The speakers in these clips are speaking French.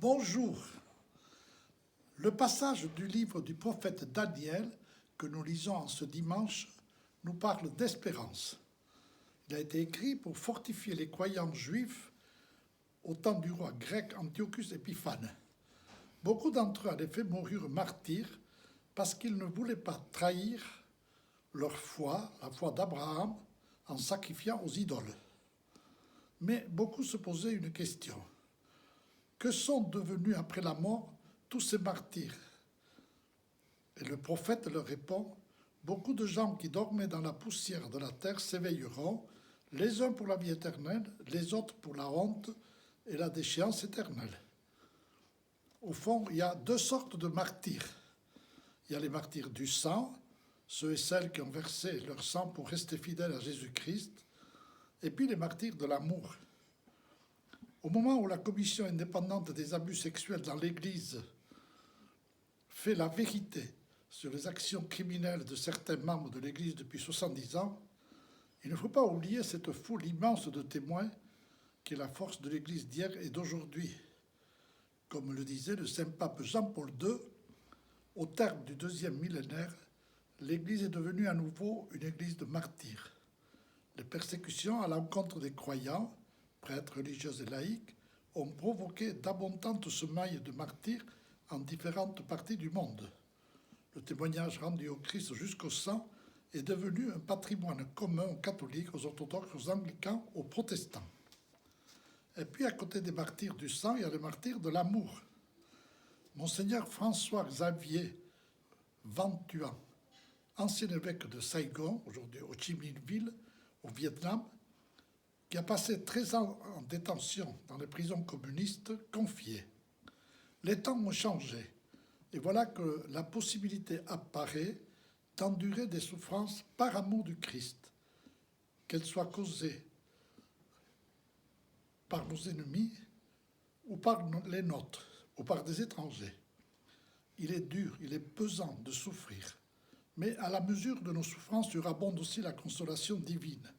Bonjour. Le passage du livre du prophète Daniel que nous lisons en ce dimanche nous parle d'espérance. Il a été écrit pour fortifier les croyants juifs au temps du roi grec Antiochus Épiphane. Beaucoup d'entre eux, en effet, moururent martyrs parce qu'ils ne voulaient pas trahir leur foi, la foi d'Abraham, en sacrifiant aux idoles. Mais beaucoup se posaient une question. Que sont devenus après la mort tous ces martyrs? Et le prophète leur répond, beaucoup de gens qui dormaient dans la poussière de la terre s'éveilleront, les uns pour la vie éternelle, les autres pour la honte et la déchéance éternelle. Au fond, il y a deux sortes de martyrs. Il y a les martyrs du sang, ceux et celles qui ont versé leur sang pour rester fidèles à Jésus-Christ, et puis les martyrs de l'amour. Au moment où la commission indépendante des abus sexuels dans l'Église fait la vérité sur les actions criminelles de certains membres de l'Église depuis 70 ans, il ne faut pas oublier cette foule immense de témoins qui est la force de l'Église d'hier et d'aujourd'hui. Comme le disait le Saint-Pape Jean-Paul II, au terme du deuxième millénaire, l'Église est devenue à nouveau une Église de martyrs. Les persécutions à l'encontre des croyants, prêtres, religieux et laïcs, ont provoqué d'abondantes semailles de martyrs en différentes parties du monde. Le témoignage rendu au Christ jusqu'au sang est devenu un patrimoine commun aux catholiques, aux orthodoxes, aux anglicans, aux protestants. Et puis, à côté des martyrs du sang, il y a les martyrs de l'amour. Monseigneur François-Xavier Van Thuan, ancien évêque de Saigon, aujourd'hui Ho Chi Minh Ville, au Vietnam, qui a passé 13 ans en détention dans les prisons communistes, confiait. Les temps ont changé, et voilà que la possibilité apparaît d'endurer des souffrances par amour du Christ, qu'elles soient causées par nos ennemis ou par les nôtres, ou par des étrangers. Il est dur, il est pesant de souffrir, mais à la mesure de nos souffrances surabonde aussi la consolation divine.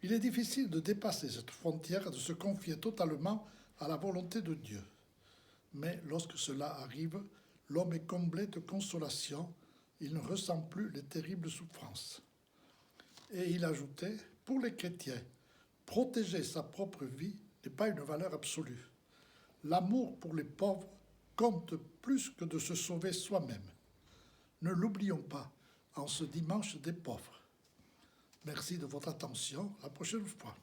Il est difficile de dépasser cette frontière et de se confier totalement à la volonté de Dieu. Mais lorsque cela arrive, l'homme est comblé de consolation, il ne ressent plus les terribles souffrances. Et il ajoutait, pour les chrétiens, protéger sa propre vie n'est pas une valeur absolue. L'amour pour les pauvres compte plus que de se sauver soi-même. Ne l'oublions pas en ce dimanche des pauvres. Merci de votre attention. À la prochaine fois.